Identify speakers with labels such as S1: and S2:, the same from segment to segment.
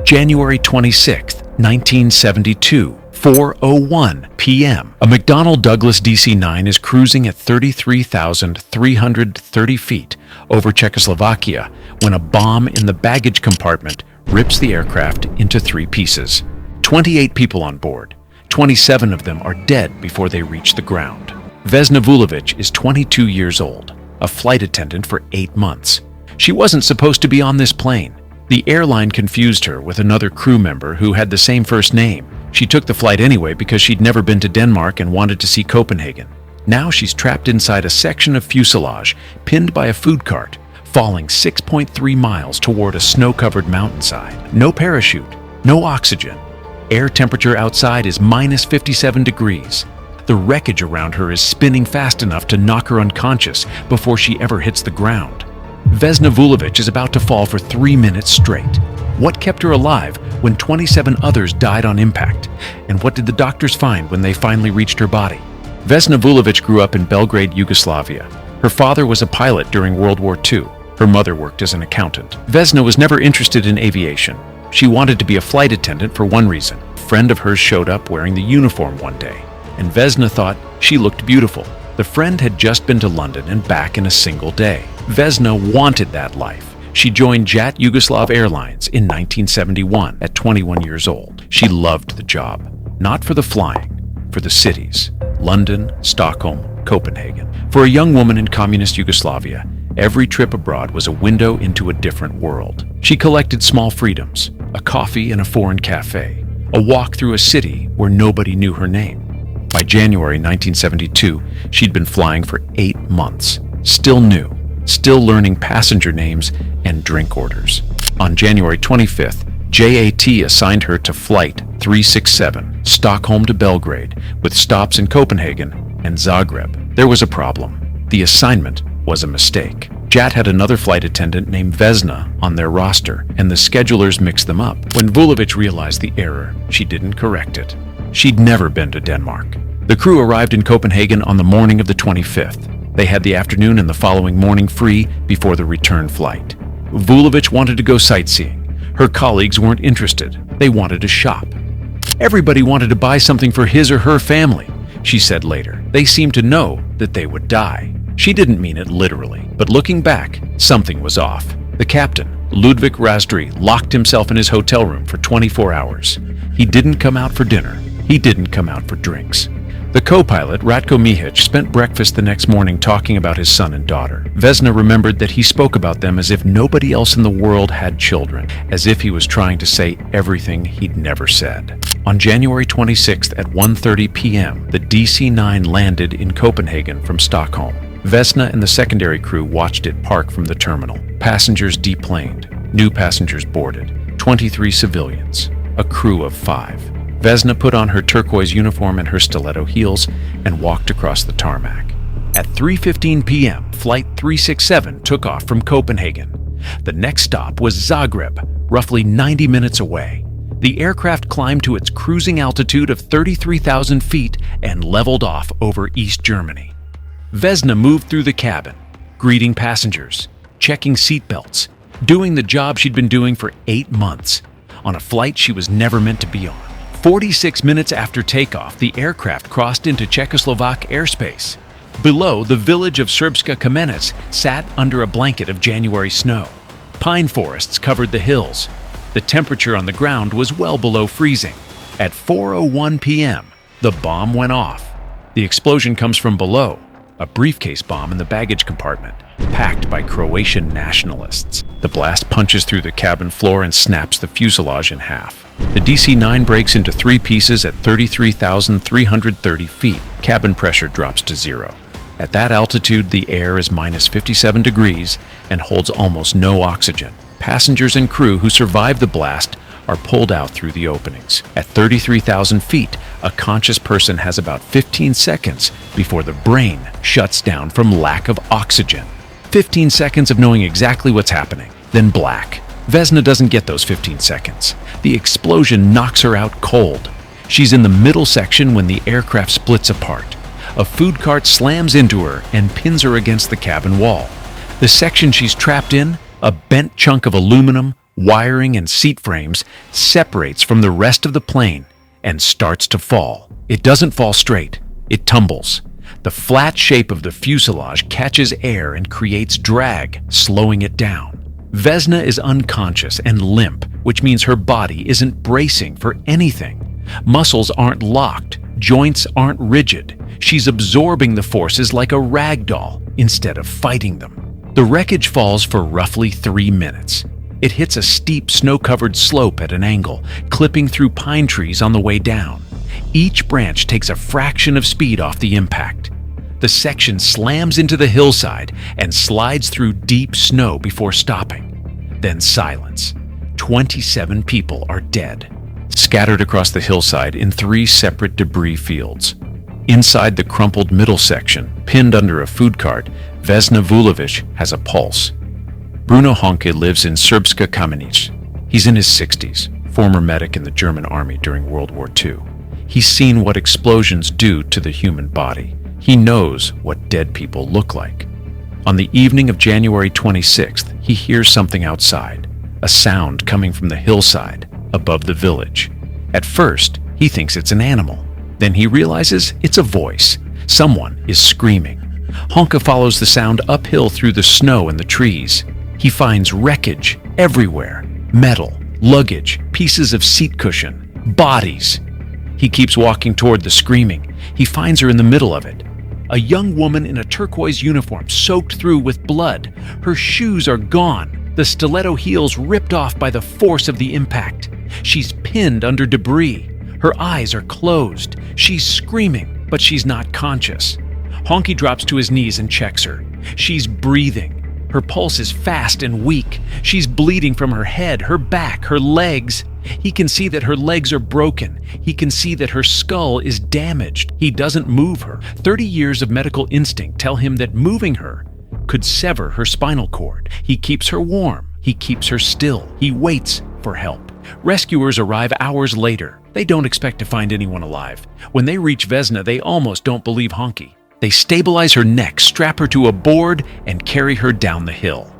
S1: January 26, 1972, 4:01 p.m. A McDonnell Douglas DC-9 is cruising at 33,330 feet over Czechoslovakia when a bomb in the baggage compartment rips the aircraft into 3 pieces. 28 people on board. 27 of them are dead before they reach the ground. Vesna Vulovic is 22 years old, a flight attendant for 8 months. She wasn't supposed to be on this plane. The airline confused her with another crew member who had the same first name. She took the flight anyway because she'd never been to Denmark and wanted to see Copenhagen. Now she's trapped inside a section of fuselage, pinned by a food cart, falling 6.3 miles toward a snow-covered mountainside. No parachute, no oxygen. Air temperature outside is minus 57 degrees. The wreckage around her is spinning fast enough to knock her unconscious before she ever hits the ground. Vesna Vulovic is about to fall for 3 minutes straight. What kept her alive when 27 others died on impact? And what did the doctors find when they finally reached her body? Vesna Vulovic grew up in Belgrade, Yugoslavia. Her father was a pilot during World War II. Her mother worked as an accountant. Vesna was never interested in aviation. She wanted to be a flight attendant for one reason. A friend of hers showed up wearing the uniform one day, and Vesna thought she looked beautiful. The friend had just been to London and back in a single day. Vesna wanted that life. She joined JAT Yugoslav Airlines in 1971 at 21 years old. She loved the job, not for the flying, for the cities. London, Stockholm, Copenhagen. For a young woman in communist Yugoslavia, every trip abroad was a window into a different world. She collected small freedoms, a coffee in a foreign cafe, a walk through a city where nobody knew her name. By January 1972, she'd been flying for 8 months, still new, still learning passenger names and drink orders. On January 25th, JAT assigned her to Flight 367, Stockholm to Belgrade, with stops in Copenhagen and Zagreb. There was a problem. The assignment was a mistake. JAT had another flight attendant named Vesna on their roster, and the schedulers mixed them up. When Vulovic realized the error, she didn't correct it. She'd never been to Denmark. The crew arrived in Copenhagen on the morning of the 25th. They had the afternoon and the following morning free before the return flight. Vulovic wanted to go sightseeing. Her colleagues weren't interested. They wanted to shop. Everybody wanted to buy something for his or her family, she said later. They seemed to know that they would die. She didn't mean it literally, but looking back, something was off. The captain, Ludwig Razdry, locked himself in his hotel room for 24 hours. He didn't come out for dinner. He didn't come out for drinks. The co-pilot, Ratko Mihic, spent breakfast the next morning talking about his son and daughter. Vesna remembered that he spoke about them as if nobody else in the world had children, as if he was trying to say everything he'd never said. On January 26th at 1:30 p.m., the DC-9 landed in Copenhagen from Stockholm. Vesna and the secondary crew watched it park from the terminal. Passengers deplaned, new passengers boarded, 23 civilians, a crew of 5. Vesna put on her turquoise uniform and her stiletto heels and walked across the tarmac. At 3:15 p.m., Flight 367 took off from Copenhagen. The next stop was Zagreb, roughly 90 minutes away. The aircraft climbed to its cruising altitude of 33,000 feet and leveled off over East Germany. Vesna moved through the cabin, greeting passengers, checking seatbelts, doing the job she'd been doing for 8 months, on a flight she was never meant to be on. 46 minutes after takeoff, the aircraft crossed into Czechoslovak airspace. Below, the village of Srpska Kamenec sat under a blanket of January snow. Pine forests covered the hills. The temperature on the ground was well below freezing. At 4:01 p.m., the bomb went off. The explosion comes from below, a briefcase bomb in the baggage compartment, packed by Croatian nationalists. The blast punches through the cabin floor and snaps the fuselage in half. The DC-9 breaks into 3 pieces at 33,330 feet. Cabin pressure drops to 0. At that altitude, the air is minus 57 degrees and holds almost no oxygen. Passengers and crew who survive the blast are pulled out through the openings. At 33,000 feet, a conscious person has about 15 seconds before the brain shuts down from lack of oxygen. 15 seconds of knowing exactly what's happening, then black. Vesna doesn't get those 15 seconds. The explosion knocks her out cold. She's in the middle section when the aircraft splits apart. A food cart slams into her and pins her against the cabin wall. The section she's trapped in, a bent chunk of aluminum, Wiring and seat frames separates from the rest of the plane and starts to fall. It doesn't fall straight, it tumbles. The flat shape of the fuselage catches air and creates drag, slowing it down. Vesna is unconscious and limp, which means her body isn't bracing for anything. Muscles aren't locked, joints aren't rigid. She's absorbing the forces like a rag doll instead of fighting them. The wreckage falls for roughly 3 minutes. It hits a steep snow-covered slope at an angle, clipping through pine trees on the way down. Each branch takes a fraction of speed off the impact. The section slams into the hillside and slides through deep snow before stopping. Then silence. 27 people are dead, scattered across the hillside in 3 separate debris fields. Inside the crumpled middle section, pinned under a food cart, Vesna Vulovic has a pulse. Bruno Honke lives in Srpska Kamenic. He's in his 60s, former medic in the German army during World War II. He's seen what explosions do to the human body. He knows what dead people look like. On the evening of January 26th, he hears something outside, a sound coming from the hillside above the village. At first, he thinks it's an animal. Then he realizes it's a voice. Someone is screaming. Honke follows the sound uphill through the snow and the trees. He finds wreckage everywhere, metal, luggage, pieces of seat cushion, bodies. He keeps walking toward the screaming. He finds her in the middle of it. A young woman in a turquoise uniform soaked through with blood. Her shoes are gone, the stiletto heels ripped off by the force of the impact. She's pinned under debris. Her eyes are closed. She's screaming, but she's not conscious. Honke drops to his knees and checks her. She's breathing. Her pulse is fast and weak. She's bleeding from her head, her back, her legs. He can see that her legs are broken. He can see that her skull is damaged. He doesn't move her. 30 years of medical instinct tell him that moving her could sever her spinal cord. He keeps her warm. He keeps her still. He waits for help. Rescuers arrive hours later. They don't expect to find anyone alive. When they reach Vesna, they almost don't believe Honke. They stabilize her neck, strap her to a board, and carry her down the hill.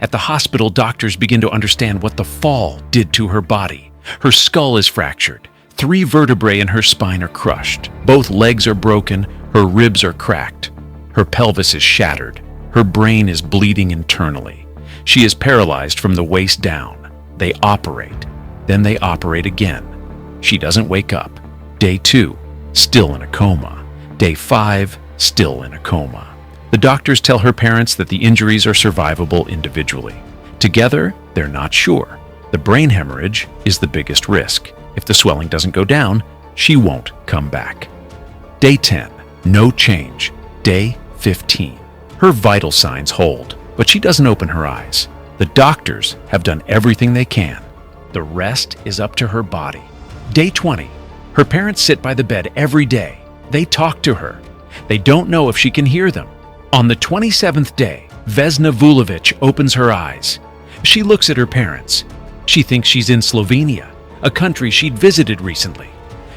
S1: At the hospital, doctors begin to understand what the fall did to her body. Her skull is fractured. 3 vertebrae in her spine are crushed. Both legs are broken. Her ribs are cracked. Her pelvis is shattered. Her brain is bleeding internally. She is paralyzed from the waist down. They operate. Then they operate again. She doesn't wake up. Day 2, still in a coma. Day 5, still in a coma. The doctors tell her parents that the injuries are survivable individually. Together, they're not sure. The brain hemorrhage is the biggest risk. If the swelling doesn't go down, she won't come back. Day 10, no change. Day 15. Her vital signs hold, but she doesn't open her eyes. The doctors have done everything they can. The rest is up to her body. Day 20. Her parents sit by the bed every day. They talk to her. They don't know if she can hear them. On the 27th day, Vesna Vulovic opens her eyes. She looks at her parents. She thinks she's in Slovenia, a country she'd visited recently.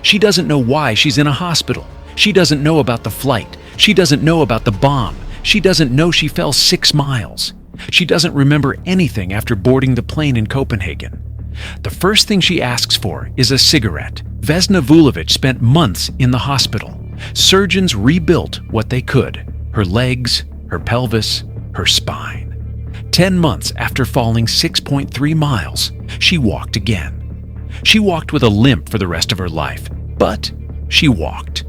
S1: She doesn't know why she's in a hospital. She doesn't know about the flight. She doesn't know about the bomb. She doesn't know she fell 6 miles. She doesn't remember anything after boarding the plane in Copenhagen. The first thing she asks for is a cigarette. Vesna Vulovic spent months in the hospital. Surgeons rebuilt what they could: her legs, her pelvis, her spine. 10 months after falling 6.3 miles, she walked again. She walked with a limp for the rest of her life, but she walked.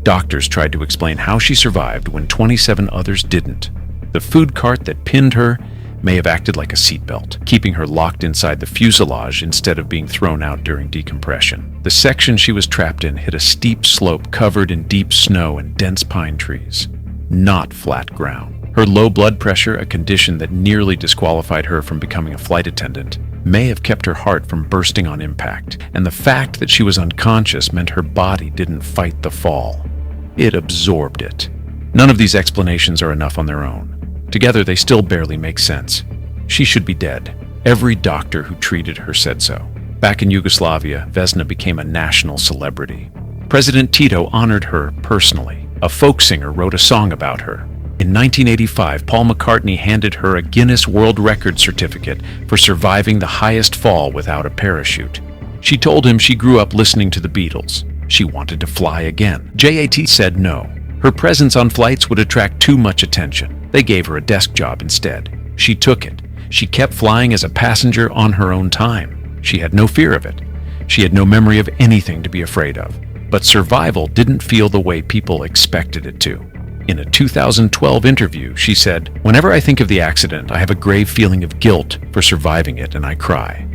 S1: Doctors tried to explain how she survived when 27 others didn't. The food cart that pinned her may have acted like a seatbelt, keeping her locked inside the fuselage instead of being thrown out during decompression. The section she was trapped in hit a steep slope covered in deep snow and dense pine trees, not flat ground. Her low blood pressure, a condition that nearly disqualified her from becoming a flight attendant, may have kept her heart from bursting on impact, and the fact that she was unconscious meant her body didn't fight the fall. It absorbed it. None of these explanations are enough on their own. Together, they still barely make sense. She should be dead. Every doctor who treated her said so. Back in Yugoslavia, Vesna became a national celebrity. President Tito honored her personally. A folk singer wrote a song about her. In 1985, Paul McCartney handed her a Guinness World Record certificate for surviving the highest fall without a parachute. She told him she grew up listening to the Beatles. She wanted to fly again. JAT said no. Her presence on flights would attract too much attention. They gave her a desk job instead. She took it. She kept flying as a passenger on her own time. She had no fear of it. She had no memory of anything to be afraid of. But survival didn't feel the way people expected it to. In a 2012 interview, she said, "Whenever I think of the accident, I have a grave feeling of guilt for surviving it and I cry.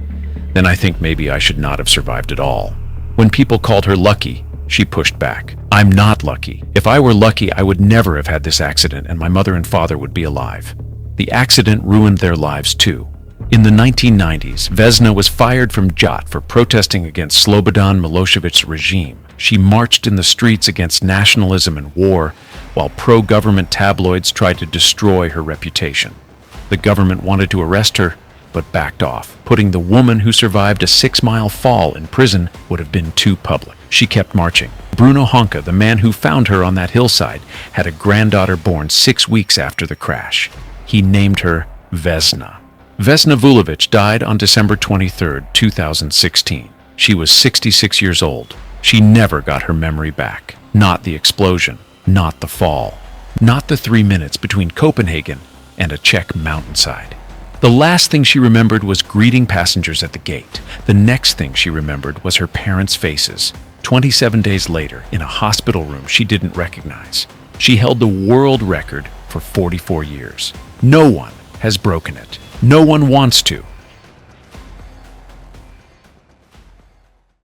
S1: Then I think maybe I should not have survived at all." When people called her lucky, she pushed back. "I'm not lucky. If I were lucky, I would never have had this accident and my mother and father would be alive." The accident ruined their lives too. In the 1990s, Vesna was fired from JAT for protesting against Slobodan Milosevic's regime. She marched in the streets against nationalism and war, while pro-government tabloids tried to destroy her reputation. The government wanted to arrest her, but backed off. Putting the woman who survived a 6-mile fall in prison would have been too public. She kept marching. Bruno Honka, the man who found her on that hillside, had a granddaughter born 6 weeks after the crash. He named her Vesna. Vesna Vulovic died on December 23, 2016. She was 66 years old. She never got her memory back. Not the explosion, not the fall, not the 3 minutes between Copenhagen and a Czech mountainside. The last thing she remembered was greeting passengers at the gate. The next thing she remembered was her parents' faces. 27 days later, in a hospital room she didn't recognize. She held the world record for 44 years. No one has broken it. No one wants to.